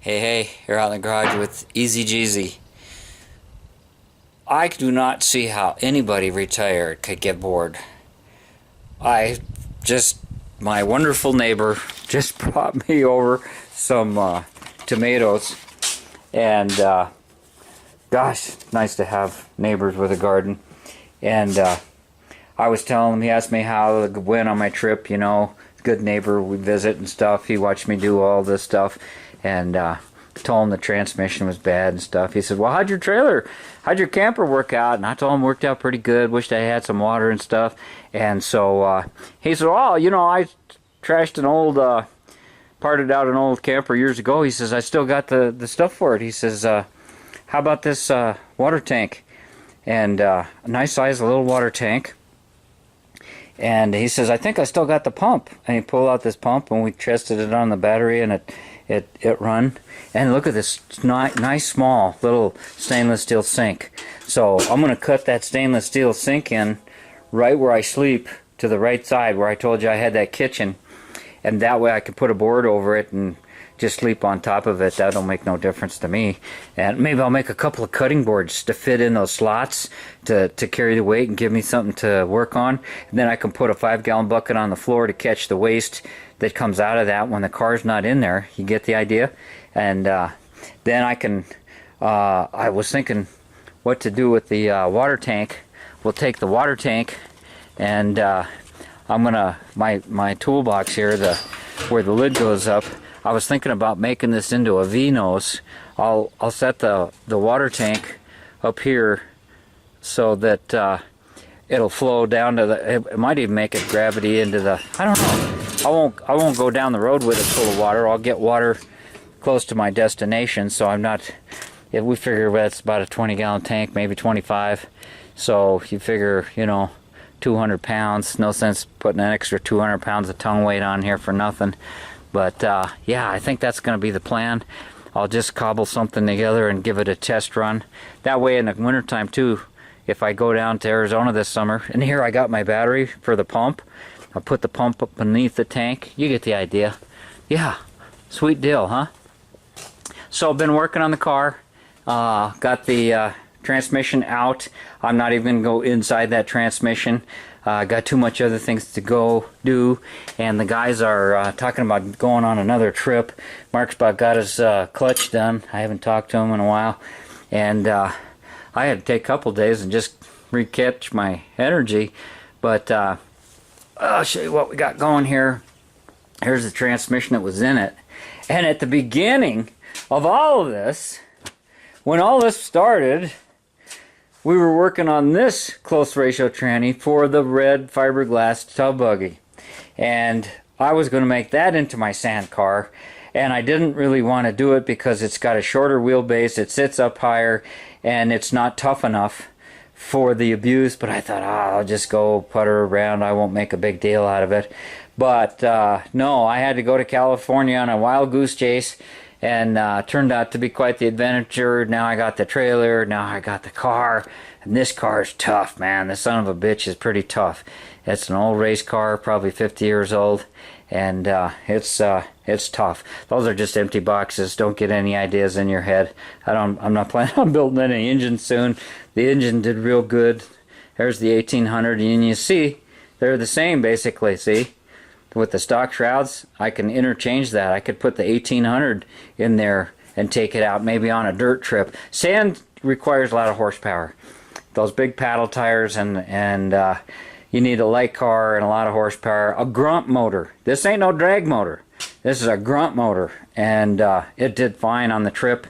Hey, you're out in the garage with TheEZGZ. I do not see how anybody retired could get bored. I just, my wonderful neighbor just brought me over some tomatoes, and gosh, nice to have neighbors with a garden. And I was telling him, he asked me how it went on my trip, good neighbor, we visit and stuff. He watched me do all this stuff, and told him the transmission was bad and stuff. He said, well, how'd your camper work out? And I told him it worked out pretty good. Wished I had some water and stuff. And so he said, oh, I trashed an old, parted out an old camper years ago. He says, I still got the stuff for it. He says, how about this water tank? And a nice size little water tank. And he says, I think I still got the pump. And he pulled out this pump, and we tested it on the battery, and it run. And look at this nice small little stainless steel sink. So I'm going to cut that stainless steel sink in right where I sleep, to the right side where I told you I had that kitchen. And that way I can put a board over it and just sleep on top of it. That'll make no difference to me. And maybe I'll make a couple of cutting boards to fit in those slots to carry the weight and give me something to work on. And then I can put a 5-gallon bucket on the floor to catch the waste that comes out of that when the car's not in there. You get the idea? And then I can, I was thinking what to do with the water tank. We'll take the water tank, and I'm gonna, my toolbox here, where the lid goes up, I was thinking about making this into a V-nose. I'll set the water tank up here so that it'll flow down to it might even make it gravity into the, I don't know. I won't go down the road with it full of water. I'll get water close to my destination, so I'm not, if we figure that's about a 20-gallon tank, maybe 25. So you figure, 200 pounds, no sense putting an extra 200 pounds of tongue weight on here for nothing. But yeah, I think that's going to be the plan. I'll just cobble something together and give it a test run. That way in the wintertime too, if I go down to Arizona this summer, and here I got my battery for the pump, I'll put the pump up beneath the tank. You get the idea. Yeah, sweet deal, huh? So I've been working on the car. Got the transmission out. I'm not even going to go inside that transmission. Got too much other things to go do, and the guys are talking about going on another trip. Mark's about got his clutch done. I haven't talked to him in a while, and I had to take a couple days and just recatch my energy. But I'll show you what we got going here. Here's the transmission that was in it, and at the beginning of all of this, when all this started, we were working on this close ratio tranny for the red fiberglass tub buggy, and I was going to make that into my sand car, and I didn't really want to do it because it's got a shorter wheelbase, it sits up higher, and it's not tough enough for the abuse. But I thought, I'll just go putter around, I won't make a big deal out of it. But no, I had to go to California on a wild goose chase, and turned out to be quite the adventure. Now I got the trailer, now I got the car, and this car is tough, man. This son of a bitch is pretty tough. It's an old race car, probably 50 years old, and it's tough. Those are just empty boxes. Don't get any ideas in your head. I'm not planning on building any engine soon. The engine did real good. There's the 1800, and you see, they're the same basically, see? With the stock shrouds, I can interchange that. I could put the 1800 in there and take it out, maybe on a dirt trip. Sand requires a lot of horsepower. Those big paddle tires, and you need a light car and a lot of horsepower. A grunt motor. This ain't no drag motor. This is a grunt motor, and it did fine on the trip.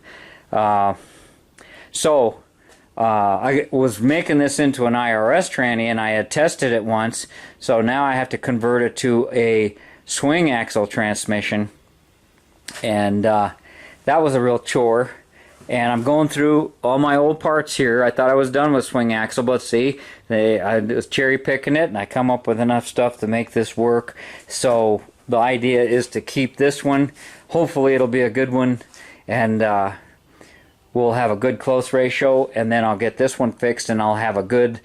I was making this into an IRS tranny, and I had tested it once, so now I have to convert it to a swing axle transmission, and that was a real chore. And I'm going through all my old parts here. I thought I was done with swing axle, but see, I was cherry picking it, and I come up with enough stuff to make this work. So the idea is to keep this one. Hopefully it'll be a good one, and we'll have a good close ratio, and then I'll get this one fixed, and I'll have a good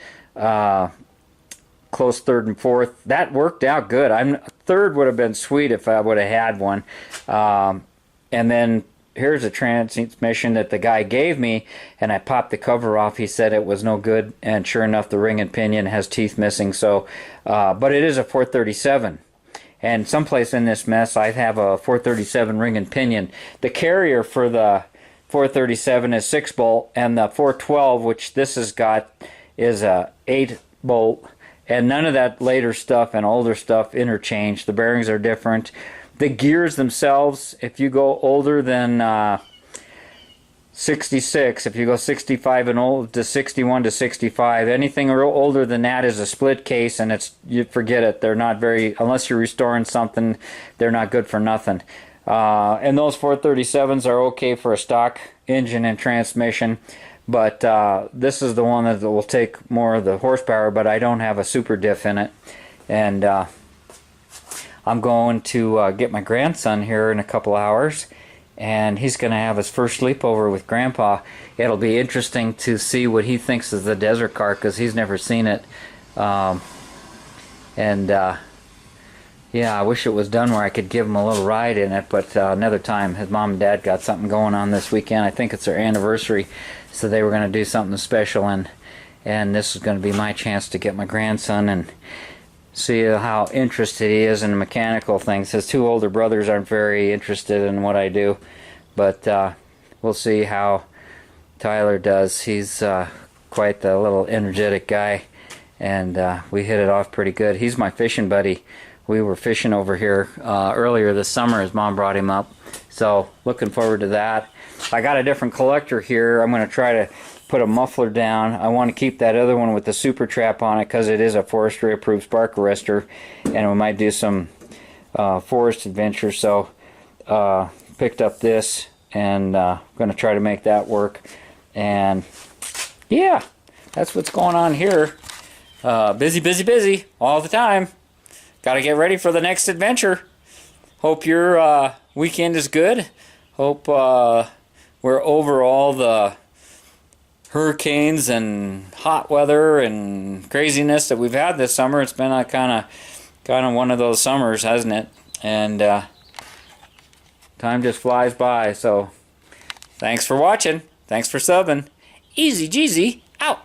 close third and fourth. That worked out good. Third would have been sweet if I would have had one. And then here's a transmission that the guy gave me, and I popped the cover off. He said it was no good, and sure enough, the ring and pinion has teeth missing. So, but it is a 437. And someplace in this mess, I have a 437 ring and pinion. The carrier for the 437 is 6-bolt, and the 412, which this has got, is a 8-bolt. And none of that later stuff and older stuff interchange. The bearings are different. The gears themselves, if you go older than 66, if you go 65 and old to 61 to 65, anything older than that is a split case, and it's, you forget it. They're not very, unless you're restoring something, they're not good for nothing. And those 437s are okay for a stock engine and transmission, but this is the one that will take more of the horsepower, but I don't have a super diff in it. And I'm going to get my grandson here in a couple hours, and he's going to have his first sleepover with Grandpa. It'll be interesting to see what he thinks of the desert car, because he's never seen it. Yeah, I wish it was done where I could give him a little ride in it, but another time. His mom and dad got something going on this weekend. I think it's their anniversary, so they were going to do something special, and this is going to be my chance to get my grandson and see how interested he is in mechanical things. His two older brothers aren't very interested in what I do, but we'll see how Tyler does. He's quite the little energetic guy, and we hit it off pretty good. He's my fishing buddy. We were fishing over here earlier this summer. His mom brought him up, so looking forward to that. I got a different collector here. I'm going to try to put a muffler down. I want to keep that other one with the super trap on it because it is a forestry approved spark arrestor, and we might do some forest adventures. So picked up this, and going to try to make that work. And yeah, that's what's going on here. Busy, busy, busy all the time. Got to get ready for the next adventure. Hope your weekend is good. Hope we're over all the hurricanes and hot weather and craziness that we've had this summer. It's been a kind of one of those summers, hasn't it? And time just flies by. So thanks for watching. Thanks for subbing. TheEZGZ out.